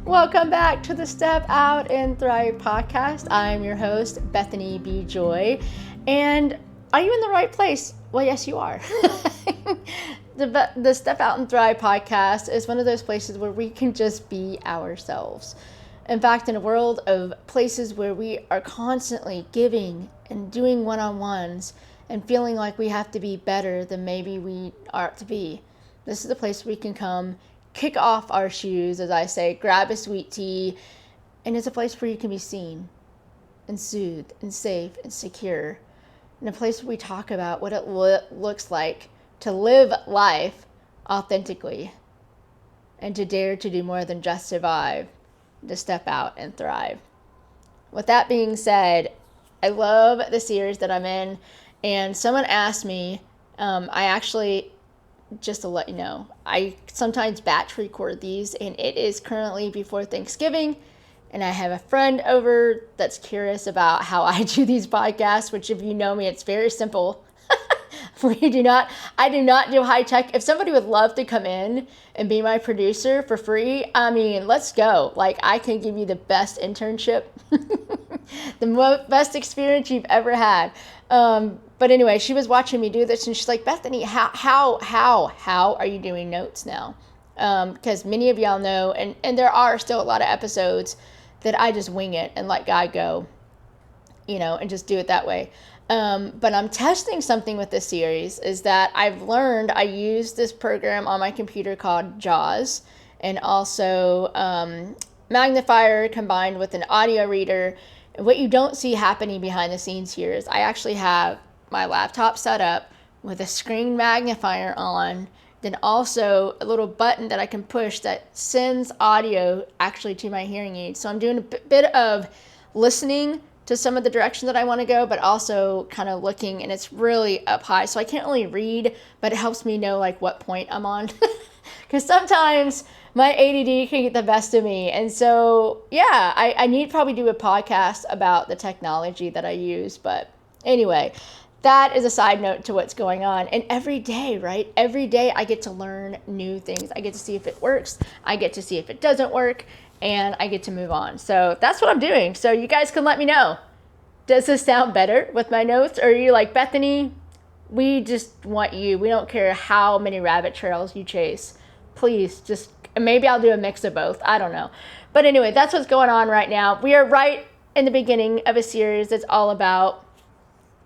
Welcome back to the Step Out and Thrive podcast. I'm your host, Bethany B. Joy. And are you in the right place? Well, yes, you are. The Step Out and Thrive podcast is one of those places where we can just be ourselves. In fact, in a world of places where we are constantly giving and doing one-on-ones and feeling like we have to be better than maybe we are to be, this is the place we can come, kick off our shoes, as I say, grab a sweet tea, and it's a place where you can be seen and soothed and safe and secure. And a place where we talk about what it looks like to live life authentically and to dare to do more than just survive, to step out and thrive. With that being said, I love the series that I'm in, and someone asked me, just to let you know, I sometimes batch record these, and it is currently before Thanksgiving, and I have a friend over that's curious about how I do these podcasts, which if you know me, it's very simple. I do not do high tech. If somebody would love to come in and be my producer for free, I mean, let's go. Like, I can give you the best internship, the best experience you've ever had. But anyway, she was watching me do this, and she's like, Bethany, how are you doing notes now? Because many of y'all know, and there are still a lot of episodes that I just wing it and let God go, and just do it that way. But I'm testing something with this series, is that I've learned I use this program on my computer called JAWS, and also magnifier combined with an audio reader. And what you don't see happening behind the scenes here is I actually have my laptop set up with a screen magnifier on, then also a little button that I can push that sends audio actually to my hearing aid. So I'm doing a bit of listening to some of the direction that I want to go, but also kind of looking, and it's really up high. So I can't really read, but it helps me know like what point I'm on. Because sometimes my ADD can get the best of me. And so, yeah, I need to probably do a podcast about the technology that I use. But anyway, that is a side note to what's going on. And every day, right? Every day I get to learn new things. I get to see if it works. I get to see if it doesn't work. And I get to move on. So that's what I'm doing. So you guys can let me know. Does this sound better with my notes? Or are you like, Bethany, we just want you. We don't care how many rabbit trails you chase. Please, just, maybe I'll do a mix of both. I don't know. But anyway, that's what's going on right now. We are right in the beginning of a series that's all about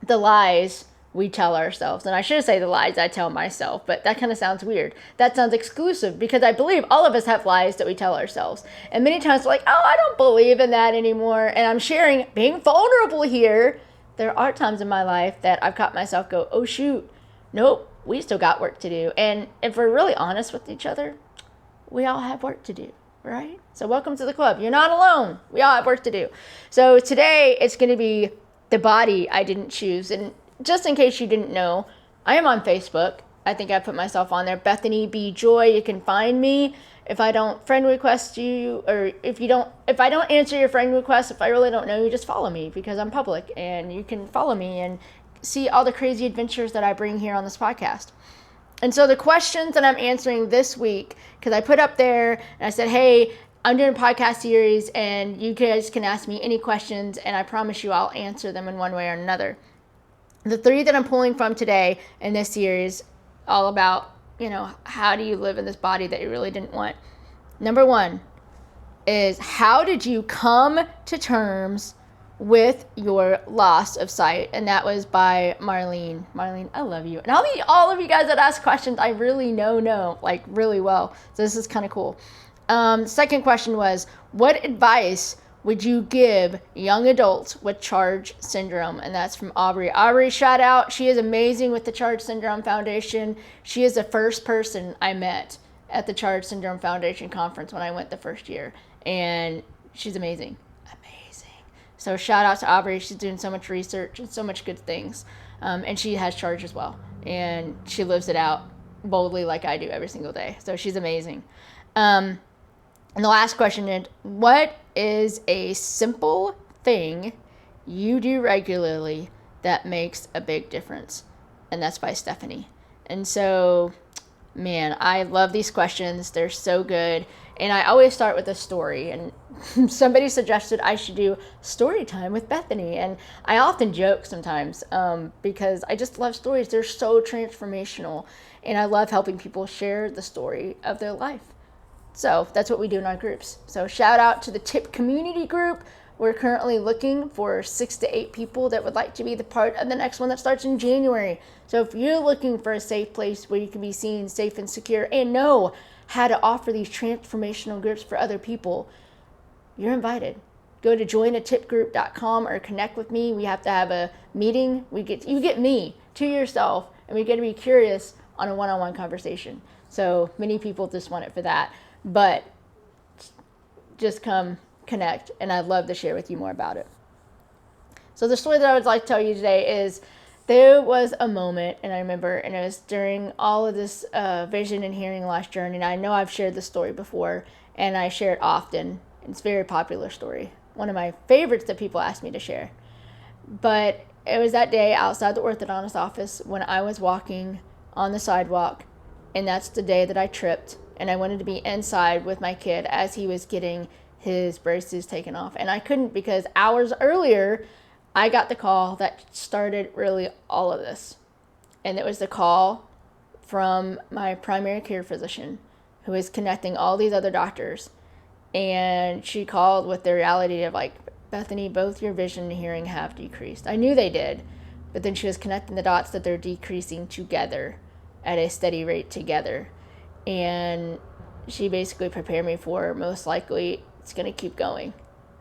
the lies we tell ourselves. And I should say the lies I tell myself, but that kind of sounds weird. That sounds exclusive, because I believe all of us have lies that we tell ourselves. And many times we're like, oh, I don't believe in that anymore. And I'm sharing, being vulnerable here. There are times in my life that I've caught myself go, oh shoot, nope, we still got work to do. And if we're really honest with each other, we all have work to do, right? So welcome to the club. You're not alone. We all have work to do. So today it's going to be the body I didn't choose. And just in case you didn't know, I am on Facebook. I think I put myself on there, Bethany B. Joy. You can find me. If I don't friend request you, or if I don't answer your friend request, if I really don't know you, just follow me, because I'm public, and you can follow me and see all the crazy adventures that I bring here on this podcast. And so the questions that I'm answering this week, because I put up there and I said, hey, I'm doing a podcast series and you guys can ask me any questions, and I promise you I'll answer them in one way or another. The 3 that I'm pulling from today in this series, all about, how do you live in this body that you really didn't want? Number 1 is, how did you come to terms with your loss of sight? And that was by Marlene. Marlene, I love you. And all of you guys that ask questions, I really know like really well. So this is kind of cool. Second question was, what advice would you give young adults with CHARGE syndrome? And that's from Aubrey. Aubrey, shout out. She is amazing with the CHARGE Syndrome Foundation. She is the first person I met at the CHARGE Syndrome Foundation conference when I went the first year. And she's amazing. So shout out to Aubrey. She's doing so much research and so much good things. And she has CHARGE as well. And she lives it out boldly like I do every single day. So she's amazing. And the last question is, what is a simple thing you do regularly that makes a big difference? And that's by Stephanie. And so, man, I love these questions. They're so good. And I always start with a story. And somebody suggested I should do story time with Bethany. And I often joke sometimes because I just love stories. They're so transformational. And I love helping people share the story of their life. So that's what we do in our groups. So shout out to the TIP community group. We're currently looking for 6 to 8 people that would like to be the part of the next one that starts in January. So if you're looking for a safe place where you can be seen safe and secure and know how to offer these transformational groups for other people, you're invited. Go to joinatipgroup.com or connect with me. We have to have a meeting. You get me to yourself, and we get to be curious on a one-on-one conversation. So many people just want it for that. But just come connect, and I'd love to share with you more about it. So the story that I would like to tell you today is there was a moment, and I remember, and it was during all of this vision and hearing loss journey, and I know I've shared this story before, and I share it often. It's a very popular story. One of my favorites that people ask me to share. But it was that day outside the orthodontist office when I was walking on the sidewalk, and that's the day that I tripped, and I wanted to be inside with my kid as he was getting his braces taken off. And I couldn't because hours earlier, I got the call that started really all of this. And it was the call from my primary care physician who is connecting all these other doctors. And she called with the reality of like, Bethany, both your vision and hearing have decreased. I knew they did, but then she was connecting the dots that they're decreasing together at a steady rate together. And she basically prepared me for most likely it's going to keep going.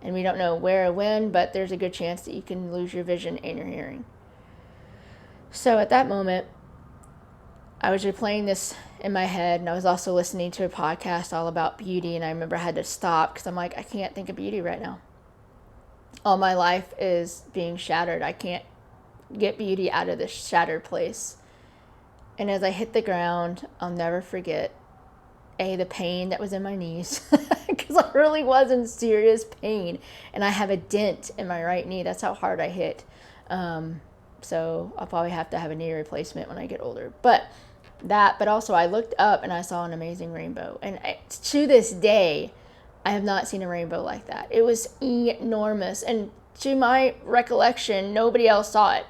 And we don't know where or when, but there's a good chance that you can lose your vision and your hearing. So at that moment, I was replaying this in my head, and I was also listening to a podcast all about beauty, and I remember I had to stop because I'm like, I can't think of beauty right now. All my life is being shattered. I can't get beauty out of this shattered place. And as I hit the ground, I'll never forget, the pain that was in my knees, because I really was in serious pain, and I have a dent in my right knee. That's how hard I hit. So I'll probably have to have a knee replacement when I get older. But also I looked up and I saw an amazing rainbow. And to this day, I have not seen a rainbow like that. It was enormous. And to my recollection, nobody else saw it.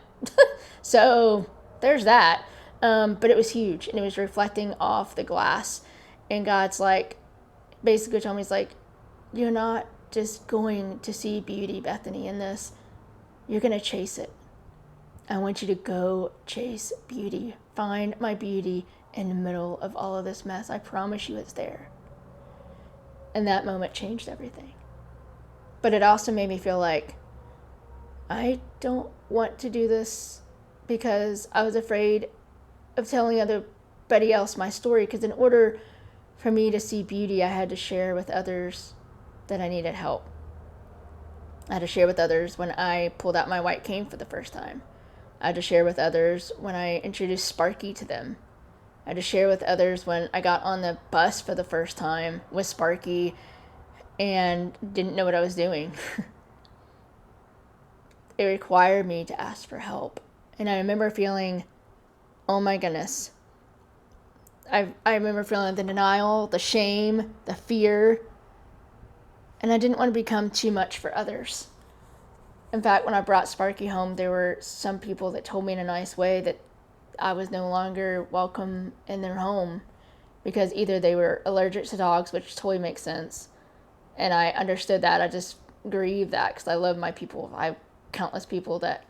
So there's that. But it was huge, and it was reflecting off the glass. And God's like, basically told me, he's like, you're not just going to see beauty, Bethany, in this. You're going to chase it. I want you to go chase beauty. Find my beauty in the middle of all of this mess. I promise you it's there. And that moment changed everything. But it also made me feel like I don't want to do this because I was afraid of telling everybody else my story, because in order for me to see beauty, I had to share with others that I needed help. I had to share with others when I pulled out my white cane for the first time. I had to share with others when I introduced Sparky to them. I had to share with others when I got on the bus for the first time with Sparky and didn't know what I was doing. It required me to ask for help. And I remember feeling, oh my goodness. I remember feeling the denial, the shame, the fear, and I didn't want to become too much for others. In fact, when I brought Sparky home, there were some people that told me in a nice way that I was no longer welcome in their home because either they were allergic to dogs, which totally makes sense, and I understood that. I just grieved that because I love my people. I have countless people that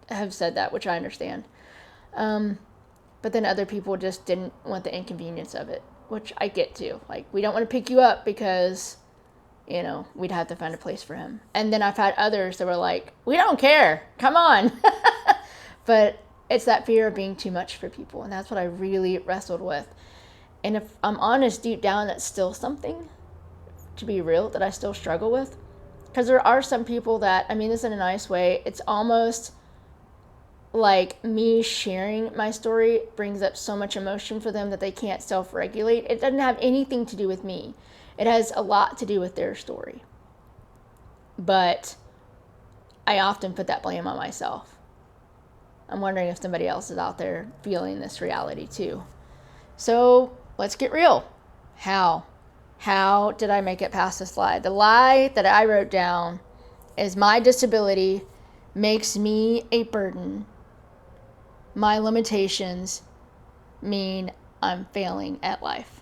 have said that, which I understand. But then other people just didn't want the inconvenience of it, which I get too. Like, we don't want to pick you up because, we'd have to find a place for him. And then I've had others that were like, we don't care. Come on. But it's that fear of being too much for people. And that's what I really wrestled with. And if I'm honest, deep down, that's still something, to be real, that I still struggle with. Because there are some people that, I mean this in a nice way, it's almost like me sharing my story brings up so much emotion for them that they can't self-regulate. It doesn't have anything to do with me. It has a lot to do with their story. But I often put that blame on myself. I'm wondering if somebody else is out there feeling this reality too. So let's get real. How How did I make it past this lie? The lie that I wrote down is my disability makes me a burden. My limitations mean I'm failing at life.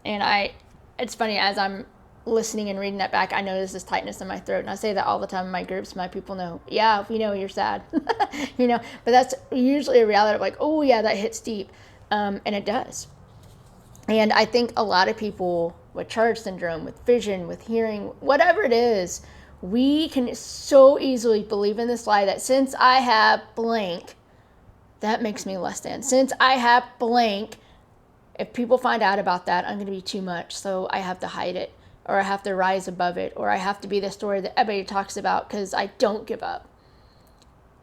And it's funny, as I'm listening and reading that back, I notice this tightness in my throat. And I say that all the time in my groups. My people know, yeah, we know you're sad, but that's usually a reality of like, oh yeah, that hits deep. And it does. And I think a lot of people with charge syndrome, with vision, with hearing, whatever it is, we can so easily believe in this lie that since I have blank, that makes me less than. Since I have blank, if people find out about that, I'm going to be too much. So I have to hide it, or I have to rise above it, or I have to be the story that everybody talks about because I don't give up.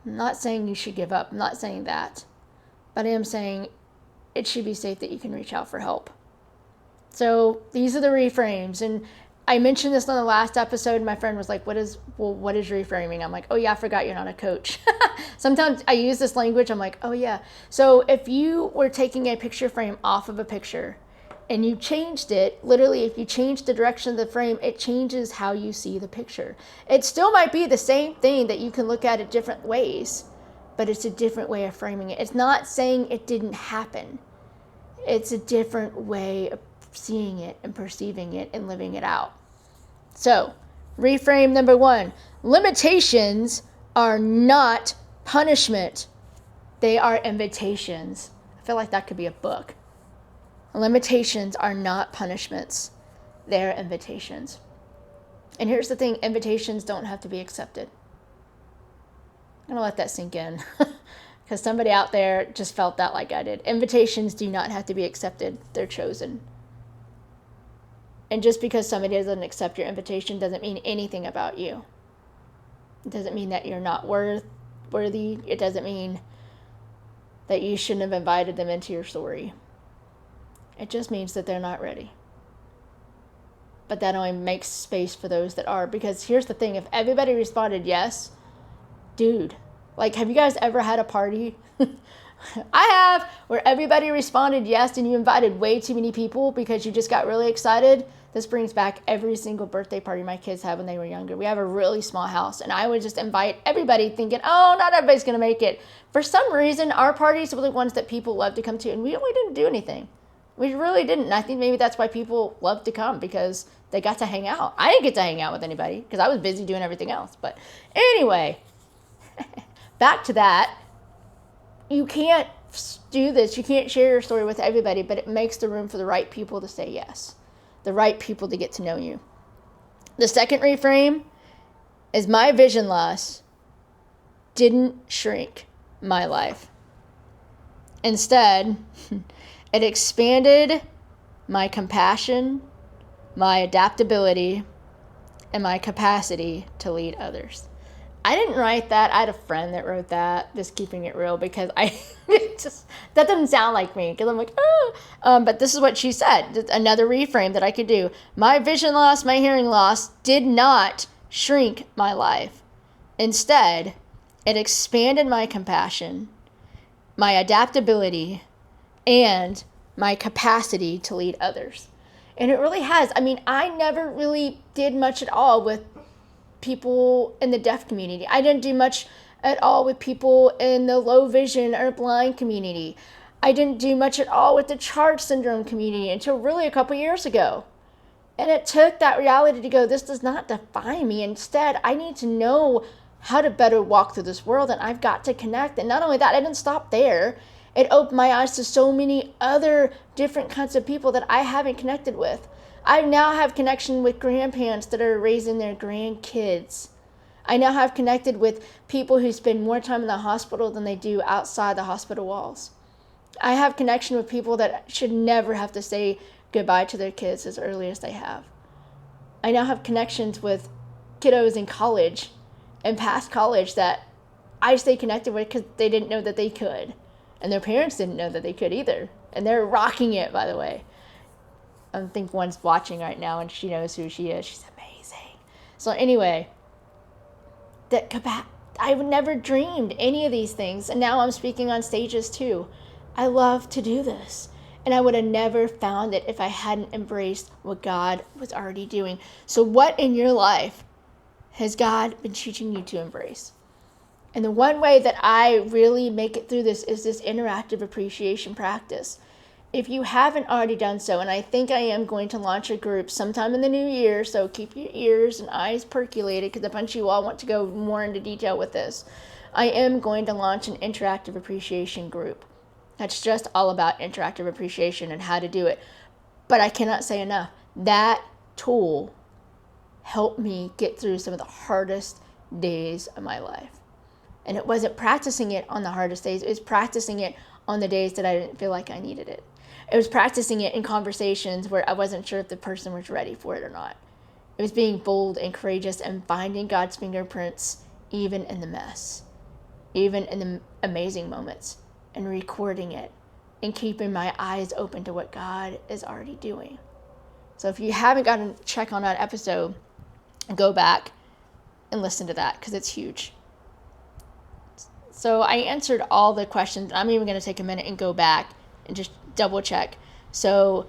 I'm not saying you should give up. I'm not saying that. But I am saying it should be safe that you can reach out for help. So these are the reframes. And I mentioned this on the last episode. My friend was like, what is reframing? I'm like, oh yeah, I forgot you're not a coach. Sometimes I use this language. I'm like, oh yeah. So if you were taking a picture frame off of a picture and you changed it, literally if you change the direction of the frame, it changes how you see the picture. It still might be the same thing that you can look at it different ways, but it's a different way of framing it. It's not saying it didn't happen. It's a different way of seeing it and perceiving it and living it out. So, reframe number 1. Limitations are not punishment. They are invitations. I feel like that could be a book. Limitations are not punishments. They're invitations. And here's the thing, invitations don't have to be accepted. I'm going to let that sink in because somebody out there just felt that like I did. Invitations do not have to be accepted. They're chosen. And just because somebody doesn't accept your invitation doesn't mean anything about you. It doesn't mean that you're not worthy. It doesn't mean that you shouldn't have invited them into your story. It just means that they're not ready. But that only makes space for those that are. Because here's the thing, if everybody responded yes, dude, like, have you guys ever had a party? I have, where everybody responded yes and you invited way too many people because you just got really excited. This brings back every single birthday party my kids had when they were younger. We have a really small house and I would just invite everybody thinking, oh, not everybody's going to make it. For some reason, our parties were the ones that people loved to come to and we really didn't do anything. We really didn't. And I think maybe that's why people loved to come, because they got to hang out. I didn't get to hang out with anybody because I was busy doing everything else. But anyway, back to that. You can't do this. You can't share your story with everybody, but it makes the room for the right people to say yes. The right people to get to know you. The second reframe is my vision loss didn't shrink my life. Instead, it expanded my compassion, my adaptability, and my capacity to lead others. I didn't write that. I had a friend that wrote that, just keeping it real, because that doesn't sound like me, because I'm like, oh. But this is what she said, another reframe that I could do. My vision loss, my hearing loss did not shrink my life. Instead, it expanded my compassion, my adaptability, and my capacity to lead others. And it really has. I mean, I never really did much at all with people in the deaf community. I didn't do much at all with people in the low vision or blind community. I didn't do much at all with the charge syndrome community until really a couple years ago. And it took that reality to go, this does not define me. Instead, I need to know how to better walk through this world, and I've got to connect. And not only that, I didn't stop there. It opened my eyes to so many other different kinds of people that I haven't connected with. I now have connection with grandparents that are raising their grandkids. I now have connected with people who spend more time in the hospital than they do outside the hospital walls. I have connection with people that should never have to say goodbye to their kids as early as they have. I now have connections with kiddos in college and past college that I stay connected with because they didn't know that they could. And their parents didn't know that they could either. And they're rocking it, by the way. I think one's watching right now and she knows who she is. She's amazing. So anyway, I would never dreamed any of these things. And now I'm speaking on stages too. I love to do this. And I would have never found it if I hadn't embraced what God was already doing. So what in your life has God been teaching you to embrace? And the one way that I really make it through this is this interactive appreciation practice. If you haven't already done so, and I think I am going to launch a group sometime in the new year, so keep your ears and eyes percolated because a bunch of you all want to go more into detail with this. I am going to launch an interactive appreciation group. That's just all about interactive appreciation and how to do it. But I cannot say enough. That tool helped me get through some of the hardest days of my life. And it wasn't practicing it on the hardest days. It was practicing it on the days that I didn't feel like I needed it. It was practicing it in conversations where I wasn't sure if the person was ready for it or not. It was being bold and courageous and finding God's fingerprints even in the mess, even in the amazing moments, and recording it and keeping my eyes open to what God is already doing. So if you haven't gotten to check on that episode, go back and listen to that because it's huge. So I answered all the questions. I'm even going to take a minute and go back and just double check. So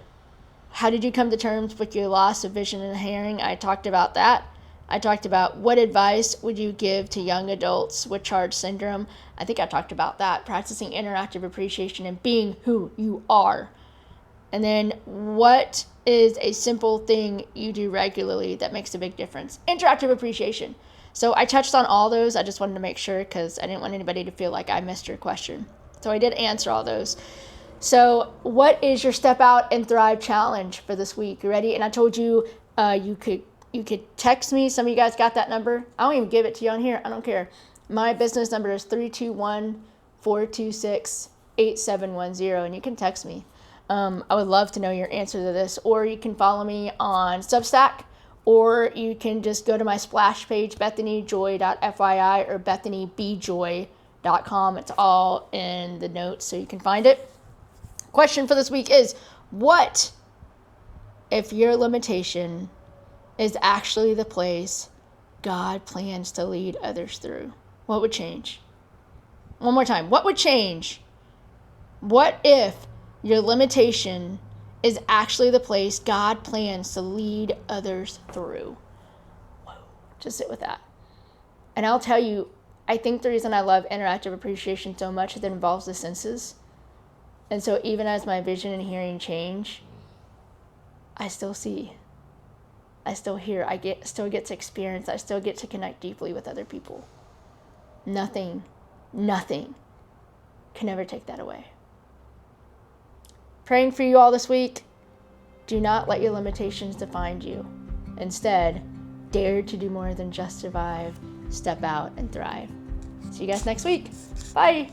how did you come to terms with your loss of vision and hearing? I talked about that. I talked about what advice would you give to young adults with Charge syndrome. I think I talked about that. Practicing interactive appreciation and being who you are. And then what is a simple thing you do regularly that makes a big difference? Interactive appreciation. So I touched on all those. I just wanted to make sure because I didn't want anybody to feel like I missed your question. So I did answer all those. So what is your Step Out and Thrive challenge for this week? You ready? And I told you you could text me. Some of you guys got that number. I don't even give it to you on here. I don't care. My business number is 321-426-8710, and you can text me. I would love to know your answer to this. Or you can follow me on Substack, or you can just go to my splash page, bethanyjoy.fyi or bethanybjoy.com. It's all in the notes, so you can find it. Question for this week is, what if your limitation is actually the place God plans to lead others through? What would change? One more time. What would change? What if your limitation is actually the place God plans to lead others through? Whoa. Just sit with that. And I'll tell you, I think the reason I love interactive appreciation so much is it involves the senses. And so even as my vision and hearing change, I still see. I still hear. Still get to experience. I still get to connect deeply with other people. Nothing can ever take that away. Praying for you all this week. Do not let your limitations define you. Instead, dare to do more than just survive, step out, and thrive. See you guys next week. Bye.